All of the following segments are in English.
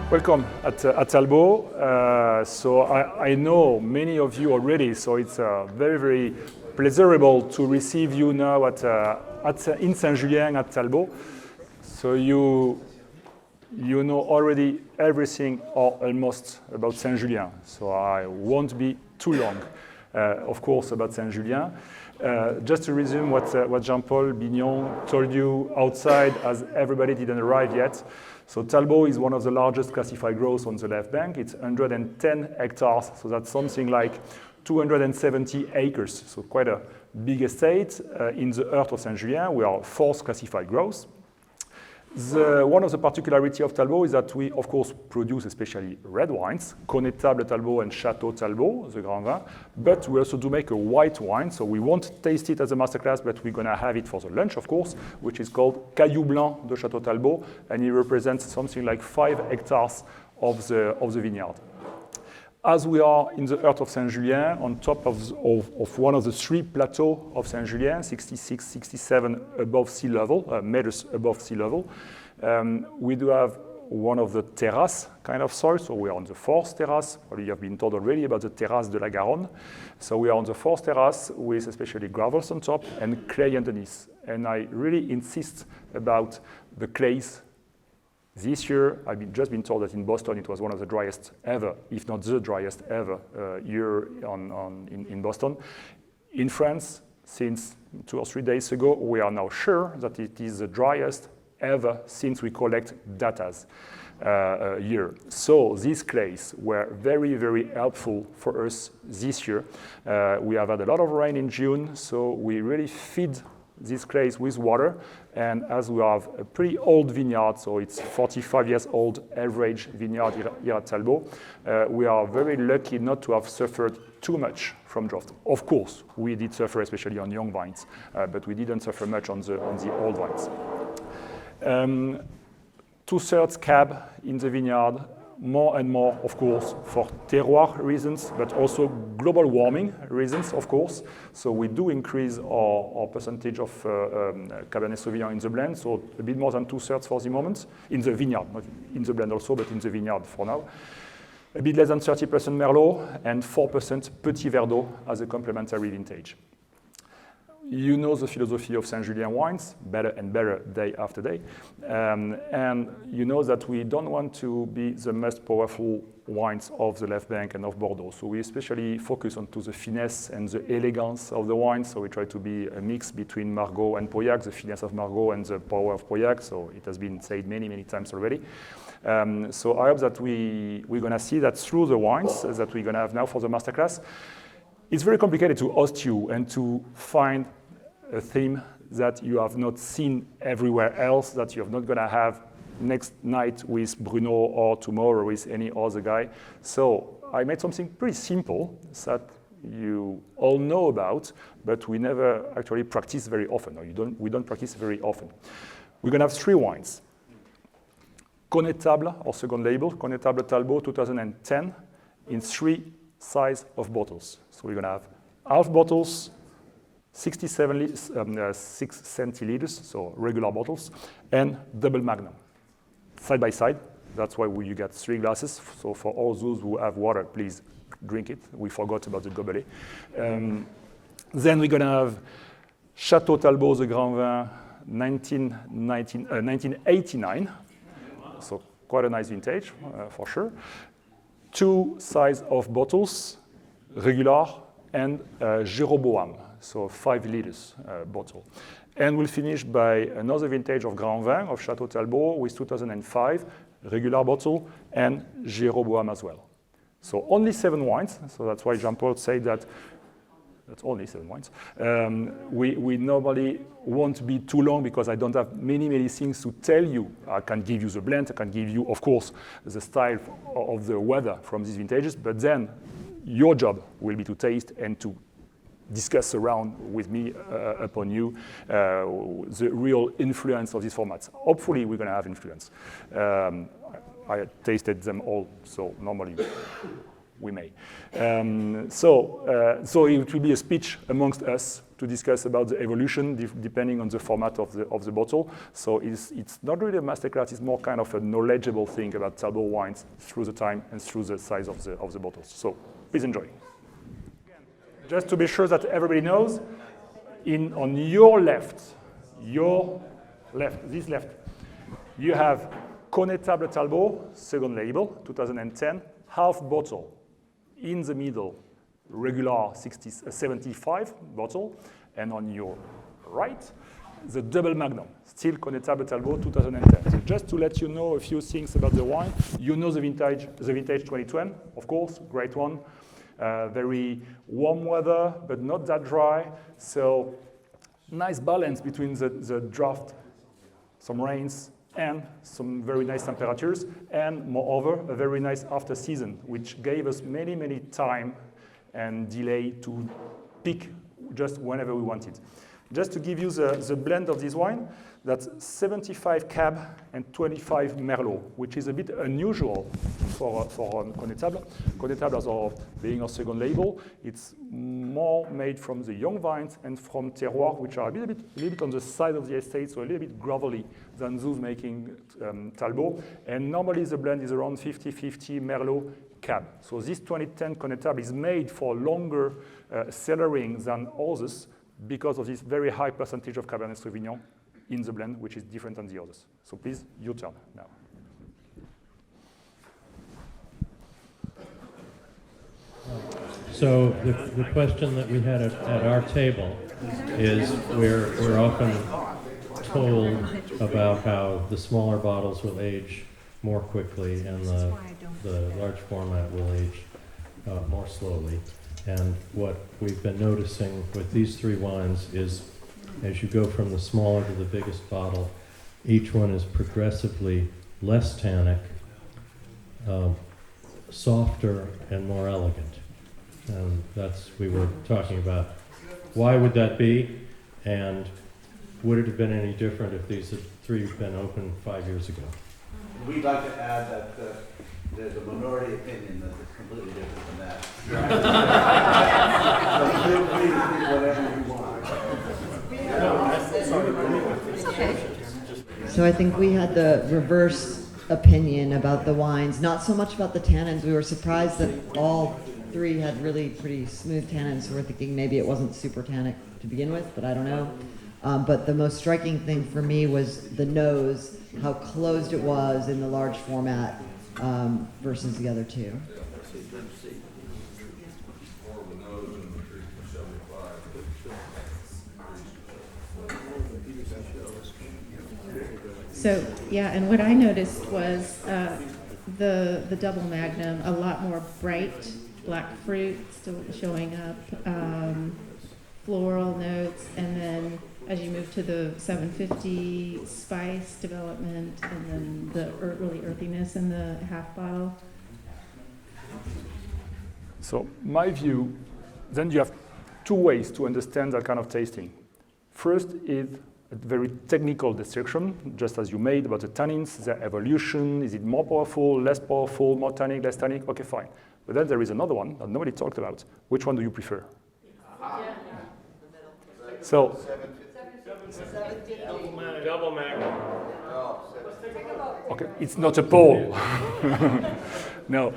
Welcome at Talbot. So I know many of you already, so it's very, very pleasurable to receive you now in Saint-Julien at Talbot. So you know already everything or almost about Saint-Julien. So I won't be too long, of course, about Saint-Julien. Just to resume what Jean-Paul Bignon told you outside, as everybody didn't arrive yet. So Talbot is one of the largest classified groves on the left bank. It's 110 hectares, so that's something like 270 acres. So quite a big estate in the heart of Saint-Julien. We are fourth classified groves. One of the particularities of Talbot is that we, of course, produce especially red wines, Connétable Talbot and Château Talbot, the Grand Vin, but we also do make a white wine, so we won't taste it as a masterclass, but we're going to have it for the lunch, of course, which is called Caillou Blanc de Château Talbot, and it represents something like 5 hectares of the vineyard. As we are in the heart of Saint-Julien, on top of one of the 3 plateaux of Saint-Julien, 66, 67 above sea level, meters above sea level, we do have one of the terrace kind of soil, so we are on the 4th terrace. Probably you have been told already about the terrace de la Garonne. So we are on the 4th terrace with especially gravels on top and clay underneath. And I really insist about the clays. This year, I've just been told that in Boston it was one of the driest ever, if not the driest ever year in Boston. In France, since 2 or 3 days ago, we are now sure that it is the driest ever since we collect datas year. So these clays were very, very helpful for us this year. We have had a lot of rain in June, so we really feed these clays with water, and as we have a pretty old vineyard, so it's 45 years old average vineyard here at Talbot, we are very lucky not to have suffered too much from drought. Of course, we did suffer, especially on young vines, but we didn't suffer much on the old vines. 2/3 cab in the vineyard, more and more, of course, for terroir reasons, but also global warming reasons, of course. So we do increase our percentage of Cabernet Sauvignon in the blend, so a bit more than 2/3 for the moment, in the vineyard, not in the blend also, but in the vineyard for now. A bit less than 30% Merlot and 4% Petit Verdot as a complementary vintage. You know the philosophy of Saint-Julien wines, better and better day after day. And you know that we don't want to be the most powerful wines of the left bank and of Bordeaux. So we especially focus on the finesse and the elegance of the wine. So we try to be a mix between Margaux and Pauillac, the finesse of Margaux and the power of Pauillac. So it has been said many, many times already. So I hope that we're going to see that through the wines that we're going to have now for the masterclass. It's very complicated to host you and to find a theme that you have not seen everywhere else, that you're not going to have next night with Bruno or tomorrow with any other guy. So I made something pretty simple that you all know about, but we never actually practice very often, or we don't practice very often. We're going to have 3 wines. Connétable, our second label, Connétable Talbot 2010, in 3 sizes of bottles. So we're going to have half bottles, 67 6 centiliters, so regular bottles, and double magnum, side by side. That's why you get 3 glasses. So for all those who have water, please drink it. We forgot about the gobelet. Then we're going to have Château Talbot, the Grand Vin, 1989. So quite a nice vintage, for sure. 2 sizes of bottles, regular, and Jeroboam, so 5 liters bottle. And we'll finish by another vintage of Grand Vin of Château Talbot with 2005, regular bottle, and Jeroboam as well. So only 7 wines, so that's why Jean-Paul said that that's only 7 wines. We normally won't be too long because I don't have many, many things to tell you. I can give you the blend, I can give you, of course, the style of the weather from these vintages, but then your job will be to taste and to discuss around with me upon you the real influence of these formats. Hopefully we're going to have influence. I tasted them all, so normally we may. So it will be a speech amongst us to discuss about the evolution depending on the format of the bottle. So it's not really a masterclass, it's more kind of a knowledgeable thing about Talbot wines through the time and through the size of the bottles. So please enjoy. Just to be sure that everybody knows, on your left, this left, you have Connétable Talbot, second label, 2010, half bottle. In the middle, regular 75 bottle, and on your right, the double magnum, still Connétable Talbot 2010. So just to let you know a few things about the wine, you know the vintage 2020, of course, great one. Very warm weather, but not that dry. So nice balance between the draft, some rains, and some very nice temperatures, and moreover, a very nice after season, which gave us many, many time and delay to pick just whenever we wanted. Just to give you the blend of this wine, that's 75 Cab and 25 Merlot, which is a bit unusual for Connétable. Connétable, being our second label, it's more made from the young vines and from terroirs, which are a little bit on the side of the estate, so a little bit gravelly than those making Talbot. And normally the blend is around 50-50 Merlot Cab. So this 2010 Connétable is made for longer cellaring than others because of this very high percentage of Cabernet Sauvignon in the blend, which is different than the others. So please, your turn now. So the question that we had at our table is we're often told about how the smaller bottles will age more quickly and the large format will age more slowly. And what we've been noticing with these three wines is as you go from the smaller to the biggest bottle, each one is progressively less tannic, softer, and more elegant. And we were talking about why would that be, and would it have been any different if these three had been open 5 years ago? We'd like to add that there's a minority opinion that it's completely different than that. So feel free to think whatever you want. So I think we had the reverse opinion about the wines, not so much about the tannins. We were surprised that all three had really pretty smooth tannins, so we're thinking maybe it wasn't super tannic to begin with, but I don't know. But the most striking thing for me was the nose, how closed it was in the large format versus the other two. So yeah, and what I noticed was the double magnum, a lot more bright black fruit still showing up, floral notes, and then as you move to the 750 spice development, and then the really earthiness in the half bottle. So my view, then you have two ways to understand that kind of tasting. First is a very technical description, just as you made about the tannins, their evolution. Is it more powerful, less powerful, more tannic, less tannic? Okay, fine. But then there is another one that nobody talked about. Which one do you prefer? So, Double magnum. okay, it's not a poll. No,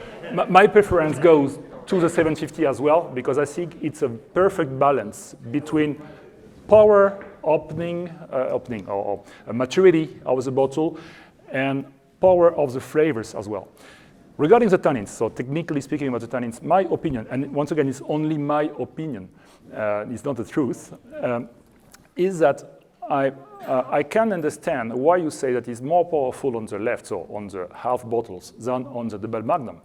my preference goes to the 750 as well, because I think it's a perfect balance between power, opening or maturity of the bottle, and power of the flavors as well. Regarding the tannins, so technically speaking about the tannins, my opinion, and once again, it's only my opinion, it's not the truth, is that I can understand why you say that it's more powerful on the left, so on the half bottles, than on the double magnum,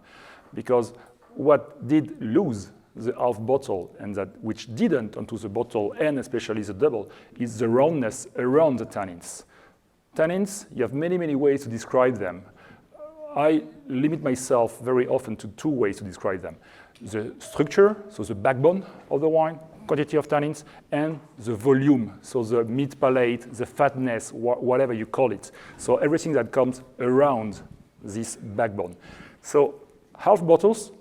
because what did lose the half bottle and that which didn't onto the bottle and especially the double is the roundness around the tannins. Tannins, you have many, many ways to describe them. I limit myself very often to two ways to describe them. The structure, so the backbone of the wine, quantity of tannins, and the volume, so the mid palate, the fatness, whatever you call it. So everything that comes around this backbone. So half bottles,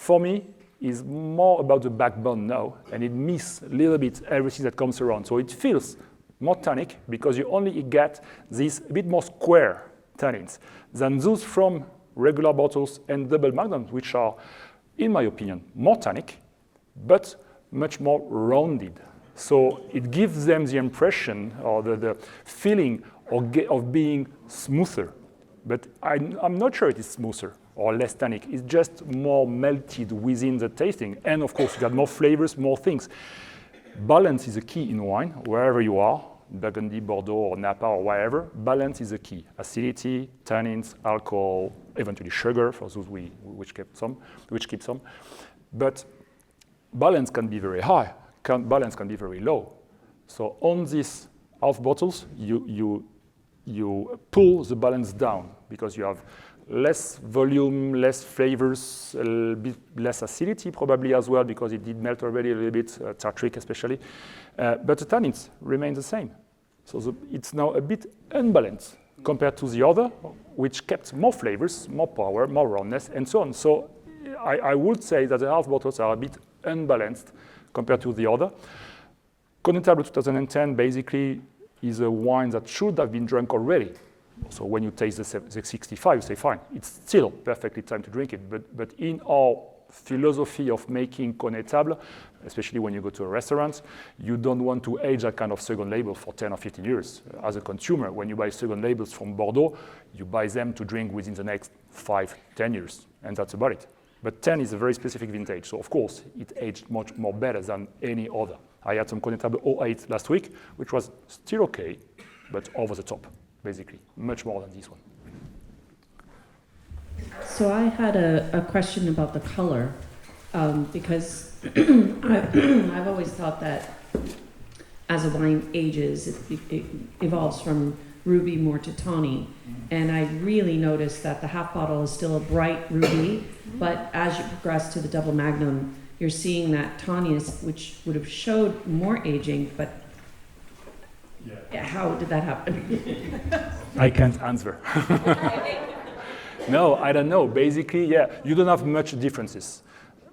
for me, is more about the backbone now, and it misses a little bit everything that comes around. So it feels more tannic because you only get these a bit more square tannins than those from regular bottles and double magnums, which are, in my opinion, more tannic, but much more rounded. So it gives them the impression or the feeling of being smoother. But I'm not sure it is smoother or less tannic. It's just more melted within the tasting. And of course, you got more flavors, more things. Balance is a key in wine, wherever you are, Burgundy, Bordeaux, or Napa, or wherever. Balance is a key. Acidity, tannins, alcohol, eventually sugar, for those which keep some. But balance can be very high. Balance can be very low. So on these half bottles, you pull the balance down because you have less volume, less flavors, a bit less acidity probably as well because it did melt already a little bit, tartric especially. But the tannins remain the same. So it's now a bit unbalanced compared to the other, which kept more flavors, more power, more roundness, and so on. So I would say that the half bottles are a bit unbalanced compared to the other. Connétable 2010 basically is a wine that should have been drunk already. So when you taste the 65, you say, fine, it's still perfectly time to drink it. But in our philosophy of making Connétable, especially when you go to a restaurant, you don't want to age that kind of second label for 10 or 15 years. As a consumer, when you buy second labels from Bordeaux, you buy them to drink within the next 5, 10 years, and that's about it. But 10 is a very specific vintage, so of course, it aged much more better than any other. I had some Connétable 08 last week, which was still okay, but over the top, basically, much more than this one. So I had a question about the color, because I've always thought that as a wine ages, it evolves from ruby more to tawny. And I really noticed that the half bottle is still a bright ruby, but as you progress to the double magnum, you're seeing that tawniness, which would have showed more aging, but how did that happen? I can't answer. No, I don't know. Basically, you don't have much differences.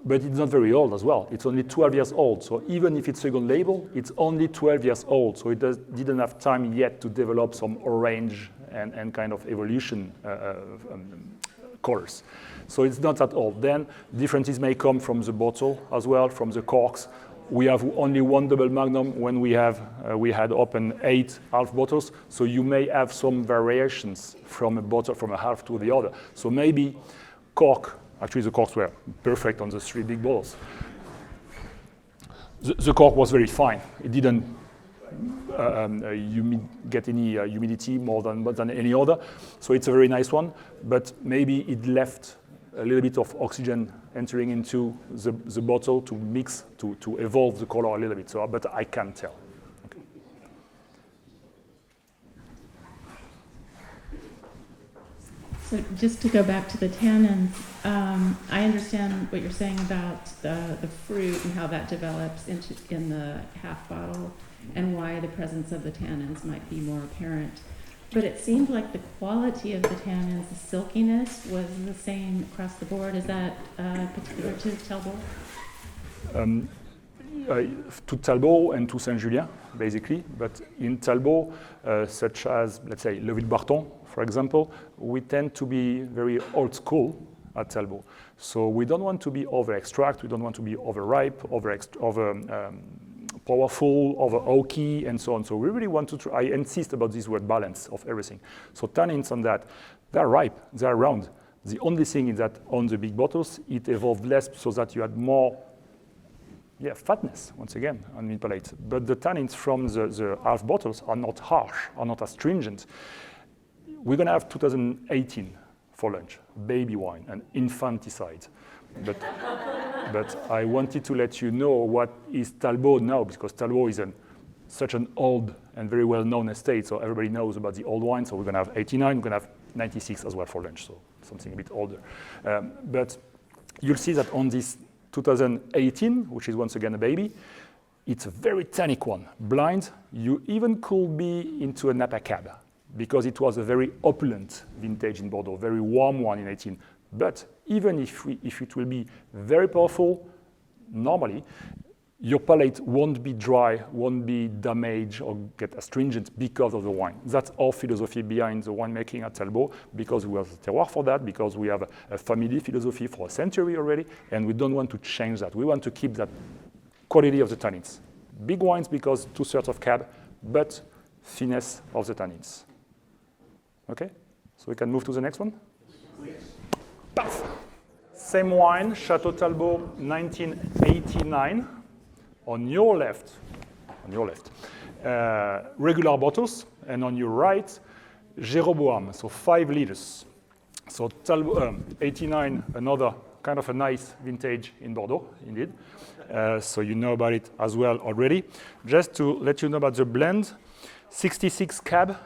But it's not very old as well. It's only 12 years old. So even if it's second label, it's only 12 years old. So it didn't have time yet to develop some orange and kind of evolution colors. So it's not that old. Then differences may come from the bottle as well, from the corks. We have only one double magnum when we had open 8 half bottles. So you may have some variations from a bottle, from a half to the other. So maybe cork. Actually, the corks were perfect on the 3 big bottles. The cork was very fine. It didn't get any humidity more than any other. So it's a very nice one. But maybe it left a little bit of oxygen entering into the bottle to mix, to evolve the color a little bit. So, but I can't tell. Okay. So just to go back to the tannins, I understand what you're saying about the fruit and how that develops in the half bottle and why the presence of the tannins might be more apparent. But it seemed like the quality of the tannins, the silkiness, was the same across the board. Is that particular to Talbot? To Talbot and to Saint-Julien, basically. But in Talbot, such as, let's say, Le Villebarton, for example, we tend to be very old school at Talbot. So we don't want to be over-extract, we don't want to be over-ripe, powerful, over oaky, and so on. So we really want to I insist about this word balance of everything. So tannins on that, they're ripe, they're round. The only thing is that on the big bottles, it evolved less so that you had more fatness, once again, on mid palate. But the tannins from the half bottles are not harsh, are not astringent. We're going to have 2018 for lunch, baby wine, and infanticide. But I wanted to let you know what is Talbot now, because Talbot is such an old and very well-known estate, so everybody knows about the old wine. So we're going to have 89, we're going to have 96 as well for lunch, so something a bit older. But you'll see that on this 2018, which is once again a baby, it's a very tannic one. Blind, you even could be into a Napa Cab, because it was a very opulent vintage in Bordeaux, very warm one in 18. But even if it will be very powerful, normally, your palate won't be dry, won't be damaged or get astringent because of the wine. That's our philosophy behind the winemaking at Talbot, because we have the terroir for that, because we have a family philosophy for a century already, and we don't want to change that. We want to keep that quality of the tannins. Big wines because 2/3 of cab, but finesse of the tannins. Okay, so we can move to the next one. Paf! Same wine, Château Talbot, 1989. On your left, regular bottles, and on your right, Jeroboam, so 5 liters. So Talbot, 89, another kind of a nice vintage in Bordeaux, indeed. So you know about it as well already. Just to let you know about the blend, 66 Cab,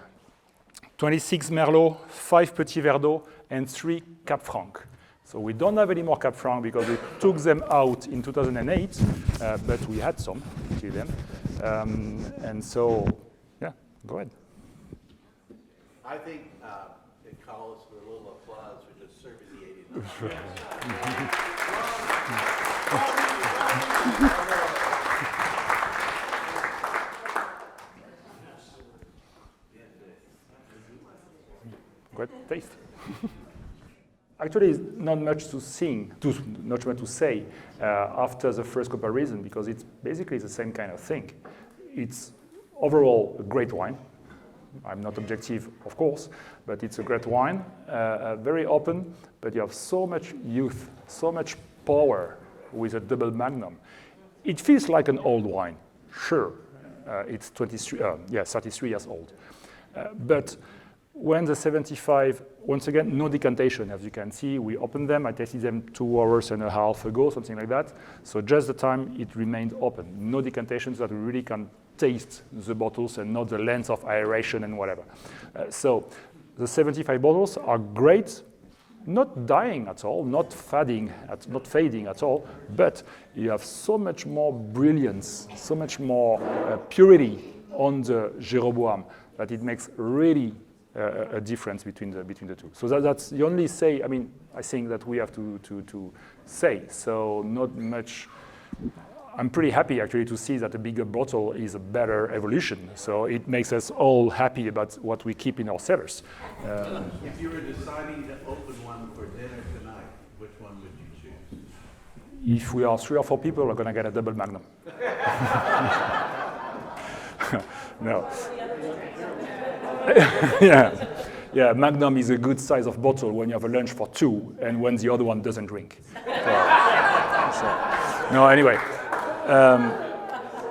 26 Merlot, 5 Petit Verdot, and 3 Cap Franc. So we don't have any more Cap Franc because we took them out in 2008, but we had some, actually them. And so, yeah, go ahead. I think it calls for a little applause for just serving the 89. Good taste. Actually, it's not much to not much to say after the first comparison, because it's basically the same kind of thing. It's overall a great wine. I'm not objective, of course, but it's a great wine, very open, but you have so much youth, so much power with a double magnum. It feels like an old wine, sure. It's 33 years old. But when the 75, once again, no decantation, as you can see, we opened them, I tasted them 2.5 hours ago, something like that. So just the time it remained open. No decantation, so that we really can taste the bottles and not the length of aeration and whatever. So the 75 bottles are great, not dying at all, not fading at all, but you have so much more brilliance, so much more purity on the Jeroboam that it makes really a difference between the two. So that's the only I think that we have to say. So not much. I'm pretty happy actually to see that a bigger bottle is a better evolution. So it makes us all happy about what we keep in our cellars. If you were deciding to open one for dinner tonight, which one would you choose? If we are 3 or 4 people, we're gonna get a double magnum. No. Yeah, Magnum is a good size of bottle when you have a lunch for 2 and when the other one doesn't drink. No, anyway.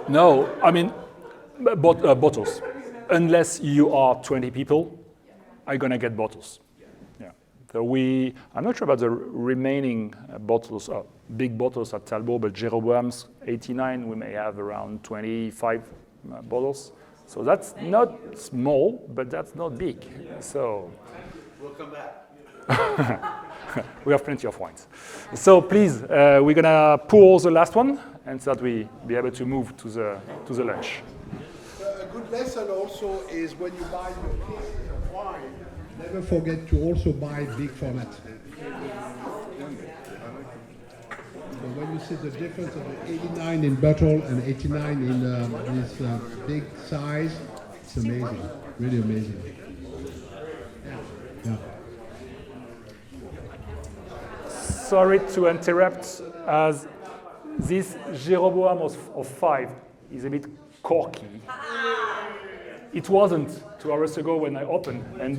No, I mean, bottles. Unless you are 20 people, are gonna get bottles. Yeah. So I'm not sure about the remaining bottles, big bottles at Talbot, but Jeroboam's 89, we may have around 25 bottles. So that's not small, but that's not big. So we'll come back. We have plenty of wines. So please, we're gonna pour the last one, and so that we be able to move to the lunch. A good lesson also is when you buy your cases of wine, never forget to also buy big format. So when you see the difference of the 89 in bottle and 89 in this big size, it's amazing, really amazing. Yeah. Sorry to interrupt, as this Jeroboam of 5 is a bit corky. It wasn't 2 hours ago when I opened, and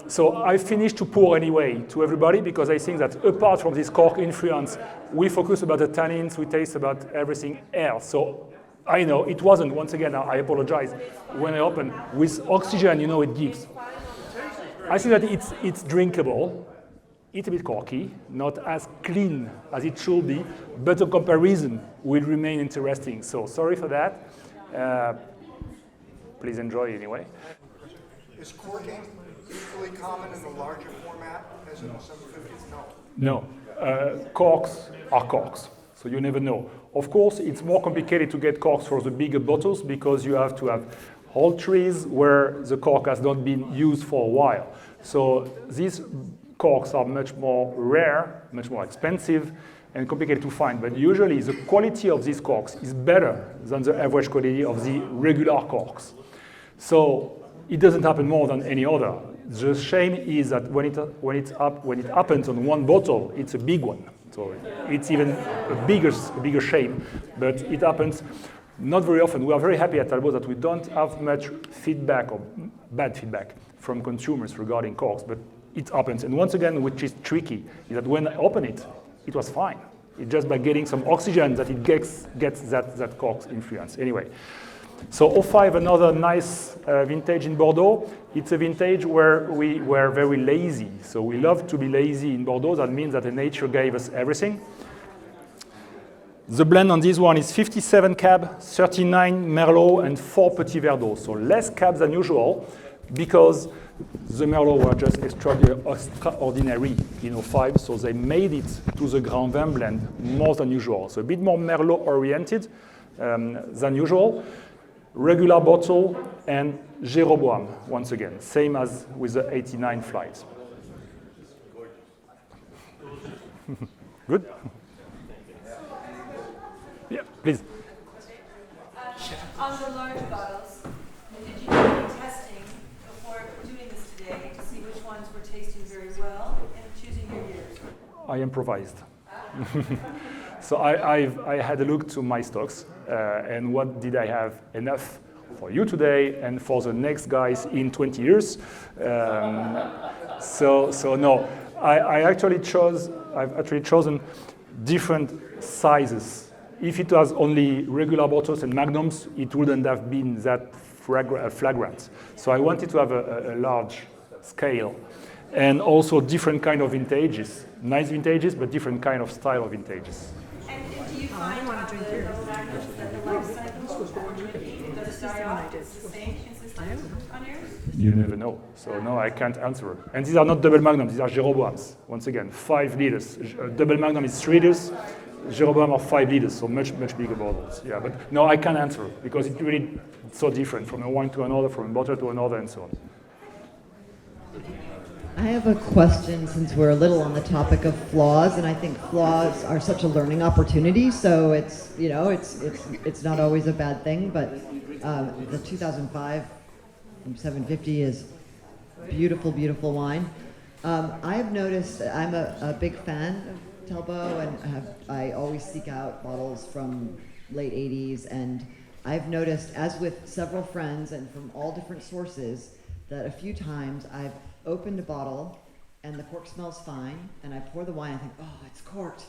so I finished to pour anyway to everybody, because I think that apart from this cork influence, we focus about the tannins, we taste about everything else. So I know it wasn't, once again, I apologize, when I opened, with oxygen, it gives. I think that it's drinkable. It's a bit corky, not as clean as it should be, but the comparison will remain interesting. So sorry for that. Please enjoy anyway. Is corking equally common in the larger format as in the 750s? No. No. Corks are corks, so you never know. Of course, it's more complicated to get corks for the bigger bottles because you have to have whole trees where the cork has not been used for a while. So these corks are much more rare, much more expensive, and complicated to find. But usually the quality of these corks is better than the average quality of the regular corks. So it doesn't happen more than any other. The shame is that when it happens on one bottle, it's a big one. So it's even a bigger shame, but it happens not very often. We are very happy at Talbot that we don't have much feedback or bad feedback from consumers regarding corks, but it happens. And once again, which is tricky, is that when I open it, it was fine. It's just by getting some oxygen that it gets that cork's influence. Anyway, so 05, another nice vintage in Bordeaux. It's a vintage where we were very lazy. So we love to be lazy in Bordeaux. That means that the nature gave us everything. The blend on this one is 57 cab, 39 Merlot, and 4 Petit Verdot. So less cabs than usual because the Merlot were just extraordinary in 05. So they made it to the Grand Vin blend more than usual. So a bit more Merlot oriented than usual. Regular bottle and Jeroboam, once again, same as with the 89 flights. Good? Yeah, please. On the large bottles, did you do any testing before doing this today to see which ones were tasting very well and choosing your years? I improvised. So I had a look to my stocks and what did I have enough for you today and for the next guys in 20 years. So no, I've actually chosen different sizes. If it was only regular bottles and magnums, it wouldn't have been that flagrant. So I wanted to have a large scale and also different kind of vintages. Nice vintages, but different kind of style of vintages. And do you find the magnums that the life cycle the same consistent on yours? You never know. So no, I can't answer. And these are not double magnums, these are Jeroboams. Once again, 5 liters. Double magnum is 3 liters. Jeroboam are 5 liters, so much bigger bottles. Yeah, but no, I can't answer because it's really so different from a wine to another, from a bottle to another, and so on. I have a question since we're a little on the topic of flaws, and I think flaws are such a learning opportunity. So it's it's not always a bad thing. But the 2005 from 750 is beautiful, beautiful wine. I've noticed I'm a big fan of Talbot, and I always seek out bottles from late 80s. And I've noticed, as with several friends and from all different sources, that a few times I've opened a bottle and the cork smells fine, and I pour the wine, I think, oh, it's corked.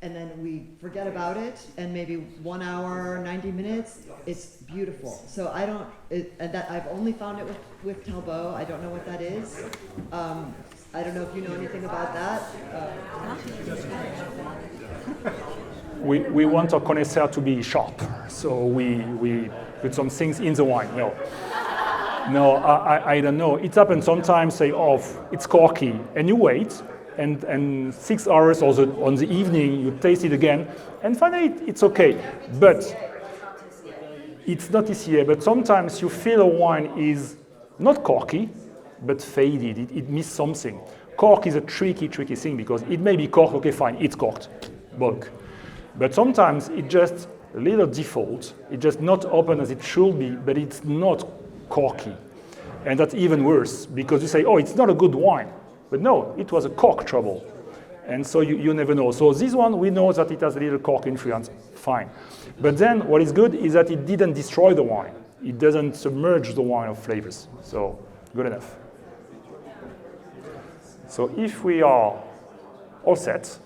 And then we forget about it, and maybe 1 hour, 90 minutes, it's beautiful. So I've only found it with Talbot. I don't know what that is. I don't know if you know anything about that. We want our connoisseur to be sharp, so we put some things in the wine. No, I don't know. It happens sometimes, say, oh, it's corky, and you wait, and 6 hours or on the evening, you taste it again, and finally it's okay. But it's not TCA, but sometimes you feel a wine is not corky, but faded. It missed something. Cork is a tricky thing because it may be corked, okay, fine, it's corked, bulk. But sometimes it's just a little default. It's just not open as it should be, but it's not corky. And that's even worse because you say, oh, it's not a good wine. But no, it was a cork trouble. And so you never know. So this one, we know that it has a little cork influence, fine. But then what is good is that it didn't destroy the wine. It doesn't submerge the wine of flavors. So good enough. So if we are all set,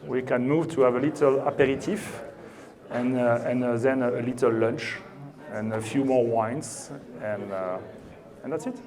we can move to have a little aperitif and then a little lunch and a few more wines, and that's it.